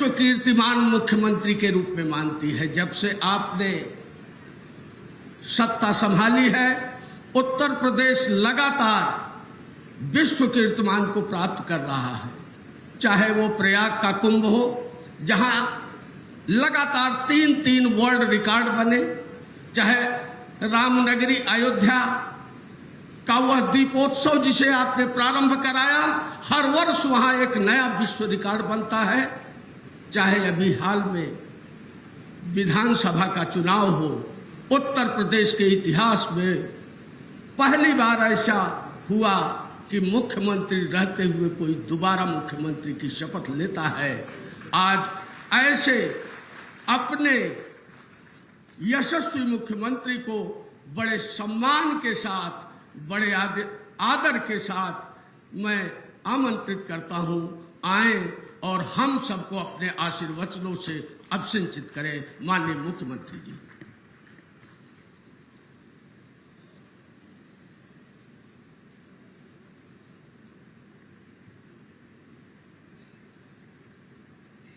विश्व कीर्तिमान मुख्यमंत्री के रूप में मानती है। जब से आपने सत्ता संभाली है, उत्तर प्रदेश लगातार विश्व कीर्तिमान को प्राप्त कर रहा है। चाहे वो प्रयाग का कुंभ हो, जहां लगातार 3 वर्ल्ड रिकॉर्ड बने, चाहे रामनगरी अयोध्या का वह दीपोत्सव जिसे आपने प्रारंभ कराया, हर वर्ष वहां एक नया विश्व रिकॉर्ड बनता है, चाहे अभी हाल में विधानसभा का चुनाव हो। उत्तर प्रदेश के इतिहास में पहली बार ऐसा हुआ कि मुख्यमंत्री रहते हुए कोई दोबारा मुख्यमंत्री की शपथ लेता है। आज ऐसे अपने यशस्वी मुख्यमंत्री को बड़े सम्मान के साथ, बड़े आदर के साथ मैं आमंत्रित करता हूं, आए और हम सबको अपने आशीर्वचनों से अभिषिंचित करें। माननीय मुख्यमंत्री जी।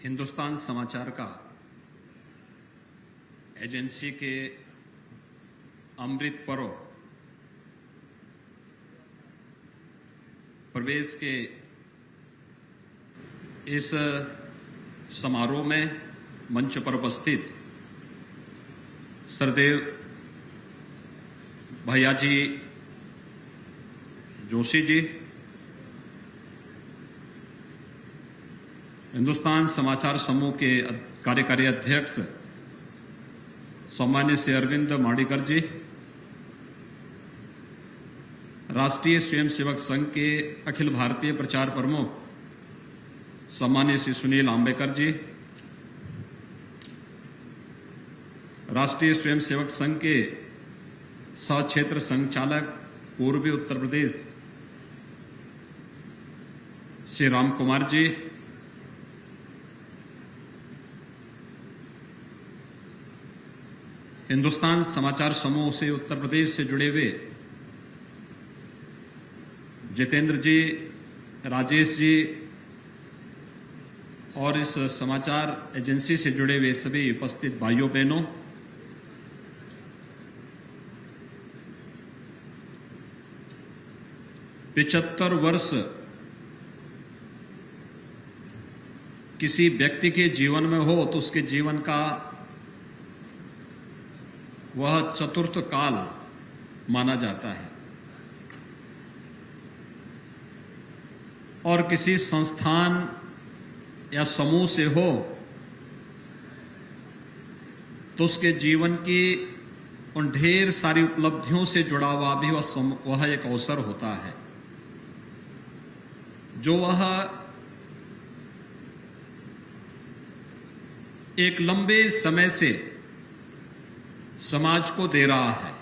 हिंदुस्तान समाचार का एजेंसी के अमृत पर्व प्रवेश के इस समारोह में मंच पर उपस्थित सरदेव भैयाजी जोशी जी, हिंदुस्तान समाचार समूह के कार्यकारी अध्यक्ष सम्मान्य श्री अरविंद माडीकर जी, राष्ट्रीय स्वयंसेवक संघ के अखिल भारतीय प्रचार प्रमुख सम्मान्य श्री सुनील आंबेकर जी, राष्ट्रीय स्वयंसेवक संघ के सह क्षेत्र संचालक पूर्वी उत्तर प्रदेश श्री राम कुमार जी, हिंदुस्तान समाचार समूह से उत्तर प्रदेश से जुड़े हुए जितेंद्र जी, राजेश जी और इस समाचार एजेंसी से जुड़े हुए सभी उपस्थित भाइयों बहनों, पिछहत्तर वर्ष किसी व्यक्ति के जीवन में हो तो उसके जीवन का वह चतुर्थ काल माना जाता है और किसी संस्थान या समूह से हो तो उसके जीवन की उन ढेर सारी उपलब्धियों से जुड़ा हुआ भी वह एक अवसर होता है जो वह एक लंबे समय से समाज को दे रहा है।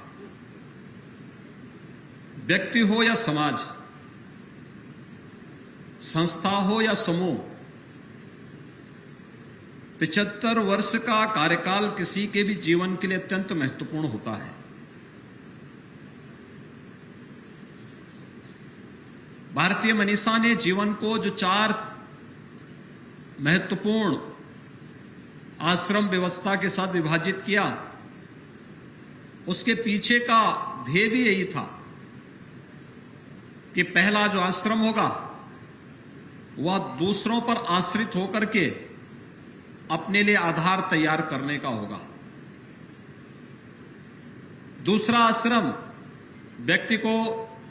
व्यक्ति हो या समाज, संस्था हो या समूह, 75 वर्ष का कार्यकाल किसी के भी जीवन के लिए अत्यंत महत्वपूर्ण होता है। भारतीय मनीषा ने जीवन को जो 4 महत्वपूर्ण आश्रम व्यवस्था के साथ विभाजित किया, उसके पीछे का ध्येय भी यही था कि पहला जो आश्रम होगा वह दूसरों पर आश्रित होकर के अपने लिए आधार तैयार करने का होगा। दूसरा आश्रम व्यक्ति को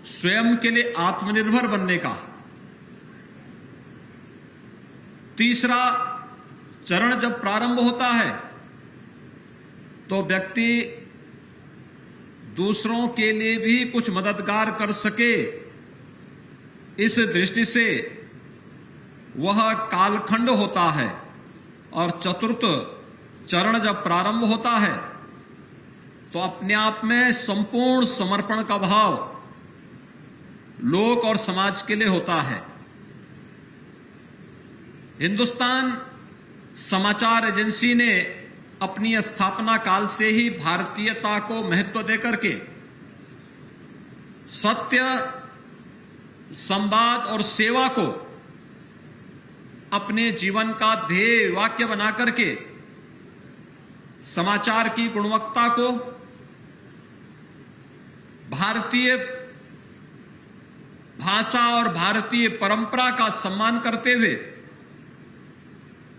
स्वयं के लिए आत्मनिर्भर बनने का। तीसरा चरण जब प्रारंभ होता है तो व्यक्ति दूसरों के लिए भी कुछ मददगार कर सके, इस दृष्टि से वह कालखंड होता है। और चतुर्थ चरण जब प्रारंभ होता है तो अपने आप में संपूर्ण समर्पण का भाव लोक और समाज के लिए होता है। हिंदुस्तान समाचार एजेंसी ने अपनी स्थापना काल से ही भारतीयता को महत्व देकर के सत्य, संवाद और सेवा को अपने जीवन का ध्येय वाक्य बना करके समाचार की गुणवत्ता को, भारतीय भाषा और भारतीय परंपरा का सम्मान करते हुए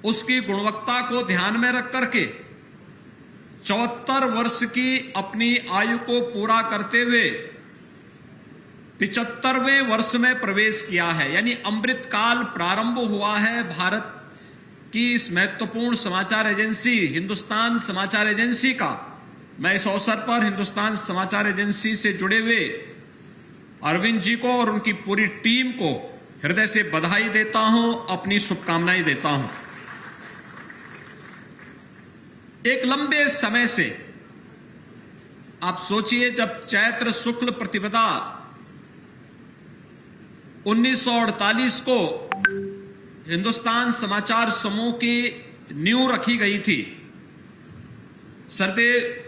उसकी गुणवत्ता को ध्यान में रख करके 74 वर्ष की अपनी आयु को पूरा करते हुए 75वें वर्ष में प्रवेश किया है। यानी अमृत काल प्रारंभ हुआ है भारत की इस महत्वपूर्ण समाचार एजेंसी हिंदुस्तान समाचार एजेंसी का। मैं इस अवसर पर हिंदुस्तान समाचार एजेंसी से जुड़े हुए अरविंद जी को और उनकी पूरी टीम को हृदय से बधाई देता हूं, अपनी शुभकामनाएं देता हूं। एक लंबे समय से आप सोचिए, जब चैत्र शुक्ल प्रतिपदा 1948 को हिंदुस्तान समाचार समूह की नींव रखी गई थी, सरदेव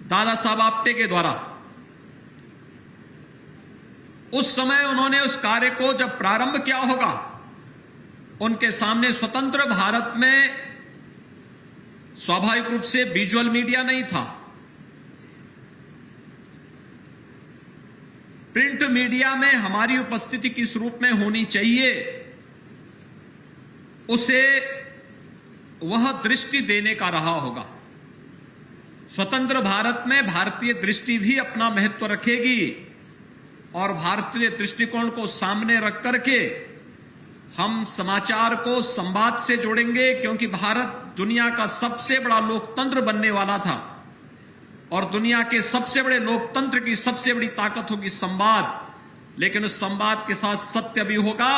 दादा साहब आप्टे के द्वारा। उस समय उन्होंने उस कार्य को जब प्रारंभ किया होगा, उनके सामने स्वतंत्र भारत में स्वाभाविक रूप से विजुअल मीडिया नहीं था। प्रिंट मीडिया में हमारी उपस्थिति किस रूप में होनी चाहिए, उसे वह दृष्टि देने का रहा होगा। स्वतंत्र भारत में भारतीय दृष्टि भी अपना महत्व रखेगी और भारतीय दृष्टिकोण को सामने रख करके हम समाचार को संवाद से जोड़ेंगे, क्योंकि भारत दुनिया का सबसे बड़ा लोकतंत्र बनने वाला था और दुनिया के सबसे बड़े लोकतंत्र की सबसे बड़ी ताकत होगी संवाद। लेकिन उस संवाद के साथ सत्य भी होगा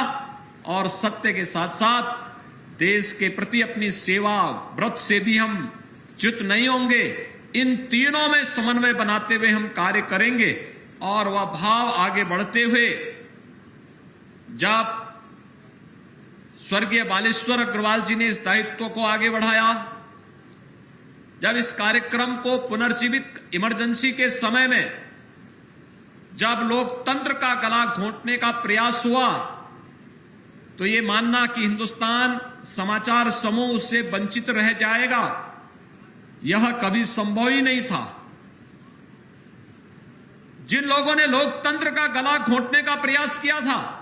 और सत्य के साथ साथ देश के प्रति अपनी सेवा व्रत से भी हम च्युत नहीं होंगे। इन तीनों में समन्वय बनाते हुए हम कार्य करेंगे और वह भाव आगे बढ़ते हुए जब स्वर्गीय बालेश्वर अग्रवाल जी ने इस दायित्व को आगे बढ़ाया, जब इस कार्यक्रम को पुनर्जीवित इमरजेंसी के समय में जब लोकतंत्र का गला घोंटने का प्रयास हुआ, तो ये मानना कि हिंदुस्तान समाचार समूह उससे वंचित रह जाएगा, यह कभी संभव ही नहीं था। जिन लोगों ने लोकतंत्र का गला घोंटने का प्रयास किया था,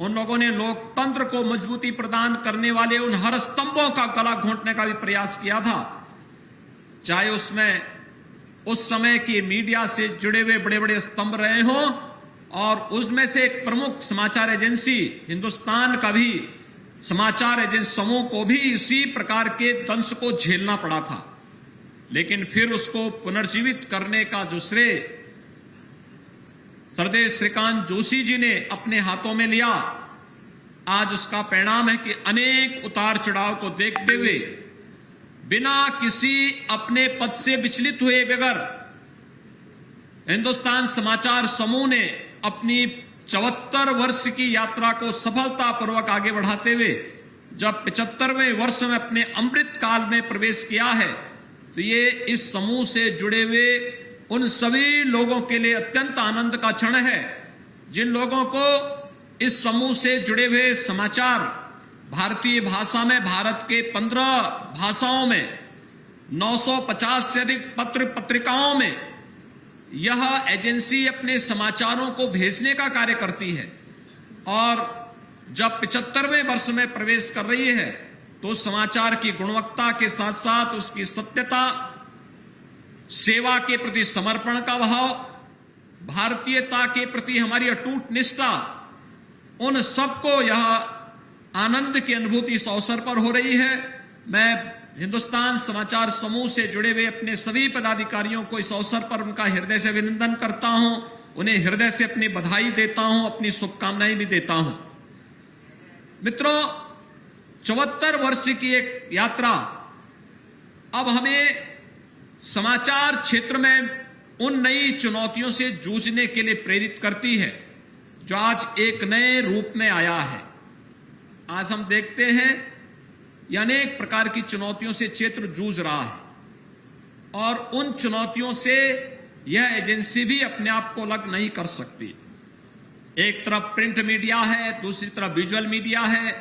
उन लोगों ने लोकतंत्र को मजबूती प्रदान करने वाले उन हर स्तंभों का गला घोंटने का भी प्रयास किया था, चाहे उसमें उस समय की मीडिया से जुड़े हुए बड़े बड़े स्तंभ रहे हों और उसमें से एक प्रमुख समाचार एजेंसी हिंदुस्तान का भी समाचार एजेंसी समूह को भी इसी प्रकार के दंश को झेलना पड़ा था। लेकिन फिर उसको पुनर्जीवित करने का जो श्रेय सरदेव श्रीकांत जोशी जी ने अपने हाथों में लिया, आज उसका परिणाम है कि अनेक उतार चढ़ाव को देखते हुए बिना किसी अपने पद से विचलित हुए बगैर हिंदुस्तान समाचार समूह ने अपनी 74 वर्ष की यात्रा को सफलतापूर्वक आगे बढ़ाते हुए जब 75वें वर्ष में अपने अमृत काल में प्रवेश किया है, तो ये इस समूह से जुड़े हुए उन सभी लोगों के लिए अत्यंत आनंद का क्षण है, जिन लोगों को इस समूह से जुड़े हुए समाचार भारतीय भाषा में भारत के 15 भाषाओं में 950 से अधिक पत्र पत्रिकाओं में यह एजेंसी अपने समाचारों को भेजने का कार्य करती है और जब 75वें वर्ष में प्रवेश कर रही है, तो समाचार की गुणवत्ता के साथ साथ उसकी सत्यता, सेवा के प्रति समर्पण का भाव, भारतीयता के प्रति हमारी अटूट निष्ठा, उन सबको यह आनंद की अनुभूति इस अवसर पर हो रही है। मैं हिंदुस्तान समाचार समूह से जुड़े हुए अपने सभी पदाधिकारियों को इस अवसर पर उनका हृदय से अभिनंदन करता हूं, उन्हें हृदय से अपनी बधाई देता हूं, अपनी शुभकामनाएं भी देता हूं। मित्रों, 74 वर्ष की एक यात्रा अब हमें समाचार क्षेत्र में उन नई चुनौतियों से जूझने के लिए प्रेरित करती है जो आज एक नए रूप में आया है। आज हम देखते हैं यह अनेक प्रकार की चुनौतियों से क्षेत्र जूझ रहा है और उन चुनौतियों से यह एजेंसी भी अपने आप को अलग नहीं कर सकती। एक तरफ प्रिंट मीडिया है, दूसरी तरफ विजुअल मीडिया है,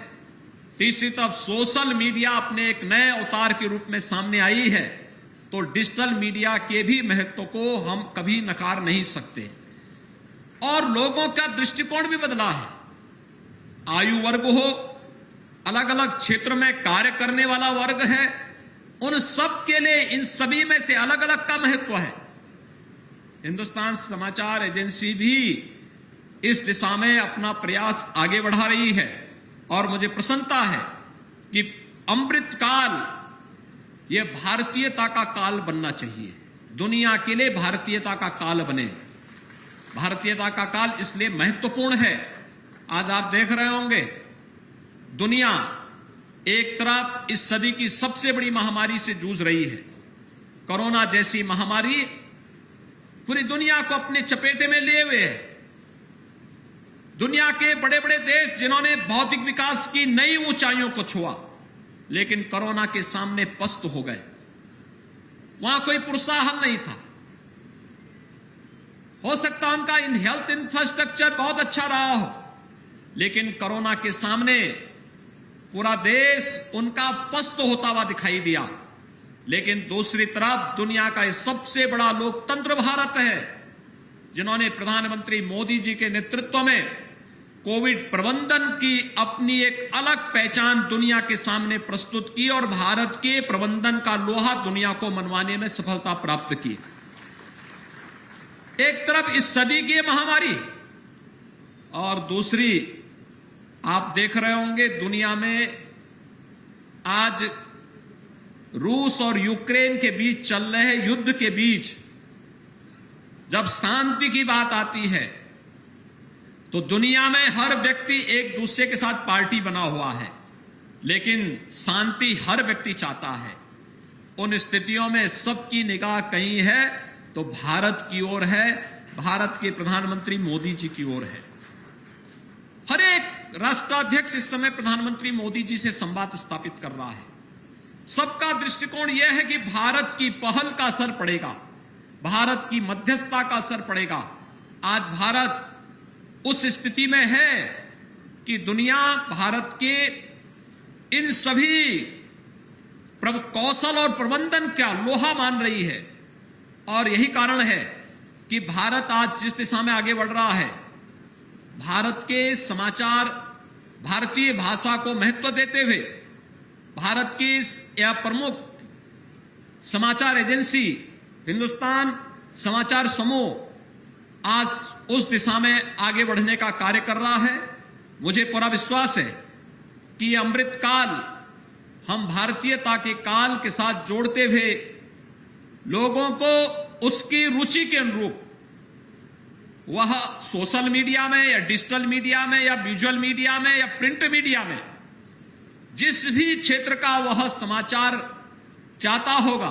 तीसरी तरफ सोशल मीडिया अपने एक नए अवतार के रूप में सामने आई है, तो डिजिटल मीडिया के भी महत्व को हम कभी नकार नहीं सकते। और लोगों का दृष्टिकोण भी बदला है। आयु वर्ग हो, अलग अलग क्षेत्र में कार्य करने वाला वर्ग है, उन सब के लिए इन सभी में से अलग अलग का महत्व है। हिंदुस्तान समाचार एजेंसी भी इस दिशा में अपना प्रयास आगे बढ़ा रही है और मुझे प्रसन्नता है कि अमृत काल यह भारतीयता का काल बनना चाहिए, दुनिया के लिए भारतीयता का काल बने। भारतीयता का काल इसलिए महत्वपूर्ण है। आज आप देख रहे होंगे दुनिया एक तरफ इस सदी की सबसे बड़ी महामारी से जूझ रही है। कोरोना जैसी महामारी पूरी दुनिया को अपने चपेटे में लिए हुए है। दुनिया के बड़े बड़े देश जिन्होंने भौतिक विकास की नई ऊंचाइयों को छुआ, लेकिन कोरोना के सामने पस्त हो गए। वहां कोई प्रोत्साहन नहीं था। हो सकता उनका इन हेल्थ इंफ्रास्ट्रक्चर बहुत अच्छा रहा हो, लेकिन कोरोना के सामने पूरा देश उनका पस्त होता हुआ दिखाई दिया। लेकिन दूसरी तरफ दुनिया का सबसे बड़ा लोकतंत्र भारत है, जिन्होंने प्रधानमंत्री मोदी जी के नेतृत्व में कोविड प्रबंधन की अपनी एक अलग पहचान दुनिया के सामने प्रस्तुत की और भारत के प्रबंधन का लोहा दुनिया को मनवाने में सफलता प्राप्त की। एक तरफ इस सदी की महामारी और दूसरी आप देख रहे होंगे दुनिया में आज रूस और यूक्रेन के बीच चल रहे युद्ध के बीच जब शांति की बात आती है तो दुनिया में हर व्यक्ति एक दूसरे के साथ पार्टी बना हुआ है, लेकिन शांति हर व्यक्ति चाहता है। उन स्थितियों में सबकी निगाह कहीं है तो भारत की ओर है, भारत के प्रधानमंत्री मोदी जी की ओर है। हर एक राष्ट्राध्यक्ष इस समय प्रधानमंत्री मोदी जी से संवाद स्थापित कर रहा है। सबका दृष्टिकोण यह है कि भारत की पहल का असर पड़ेगा, भारत की मध्यस्थता का असर पड़ेगा। आज भारत उस स्थिति में है कि दुनिया भारत के इन सभी कौशल और प्रबंधन क्या लोहा मान रही है। और यही कारण है कि भारत आज जिस दिशा में आगे बढ़ रहा है, भारत के समाचार, भारतीय भाषा को महत्व देते हुए भारत की यह प्रमुख समाचार एजेंसी हिंदुस्तान समाचार समूह आज उस दिशा में आगे बढ़ने का कार्य कर रहा है। मुझे पूरा विश्वास है कि अमृत काल हम भारतीयता के काल के साथ जोड़ते हुए लोगों को उसकी रुचि के अनुरूप, वह सोशल मीडिया में या डिजिटल मीडिया में या विजुअल मीडिया में या प्रिंट मीडिया में जिस भी क्षेत्र का वह समाचार चाहता होगा,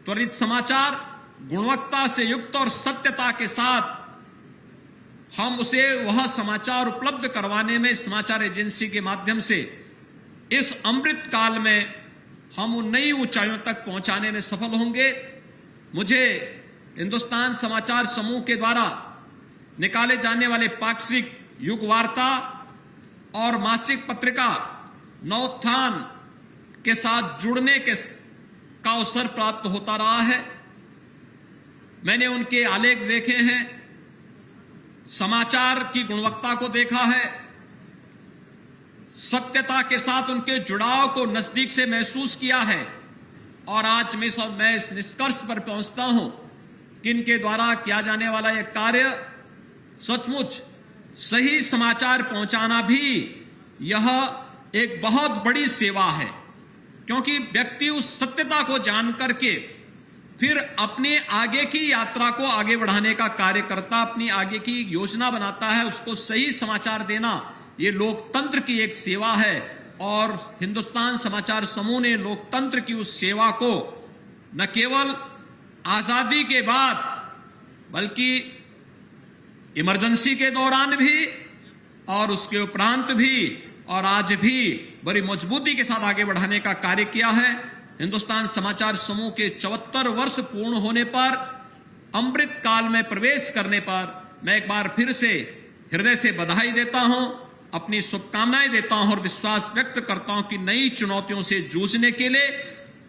त्वरित समाचार गुणवत्ता से युक्त और सत्यता के साथ हम उसे वह समाचार उपलब्ध करवाने में समाचार एजेंसी के माध्यम से इस अमृत काल में हम उन नई ऊंचाइयों तक पहुंचाने में सफल होंगे। मुझे हिंदुस्तान समाचार समूह के द्वारा निकाले जाने वाले पाक्षिक युग वार्ता और मासिक पत्रिका नवोत्थान के साथ जुड़ने का अवसर प्राप्त होता रहा है। मैंने उनके आलेख देखे हैं, समाचार की गुणवत्ता को देखा है, सत्यता के साथ उनके जुड़ाव को नजदीक से महसूस किया है और आज मैं इस निष्कर्ष पर पहुंचता हूं कि इनके द्वारा किया जाने वाला यह कार्य सचमुच सही समाचार पहुंचाना भी यह एक बहुत बड़ी सेवा है, क्योंकि व्यक्ति उस सत्यता को जान करके फिर अपने आगे की यात्रा को आगे बढ़ाने का कार्य करता, अपनी आगे की योजना बनाता है। उसको सही समाचार देना ये लोकतंत्र की एक सेवा है और हिंदुस्तान समाचार समूह ने लोकतंत्र की उस सेवा को न केवल आजादी के बाद बल्कि इमरजेंसी के दौरान भी और उसके उपरांत भी और आज भी बड़ी मजबूती के साथ आगे बढ़ाने का कार्य किया है। हिंदुस्तान समाचार समूह के 74 वर्ष पूर्ण होने पर, अमृत काल में प्रवेश करने पर मैं एक बार फिर से हृदय से बधाई देता हूं, अपनी शुभकामनाएं देता हूं और विश्वास व्यक्त करता हूं कि नई चुनौतियों से जूझने के लिए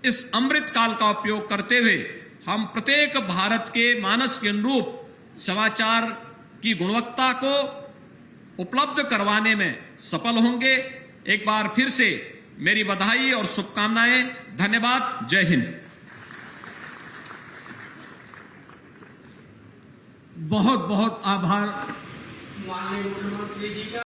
इस अमृत काल का उपयोग करते हुए हम प्रत्येक भारत के मानस के अनुरूप समाचार की गुणवत्ता को उपलब्ध करवाने में सफल होंगे। एक बार फिर से मेरी बधाई और शुभकामनाएं। धन्यवाद। जय हिंद। बहुत बहुत आभार माननीय मुख्यमंत्री जी का।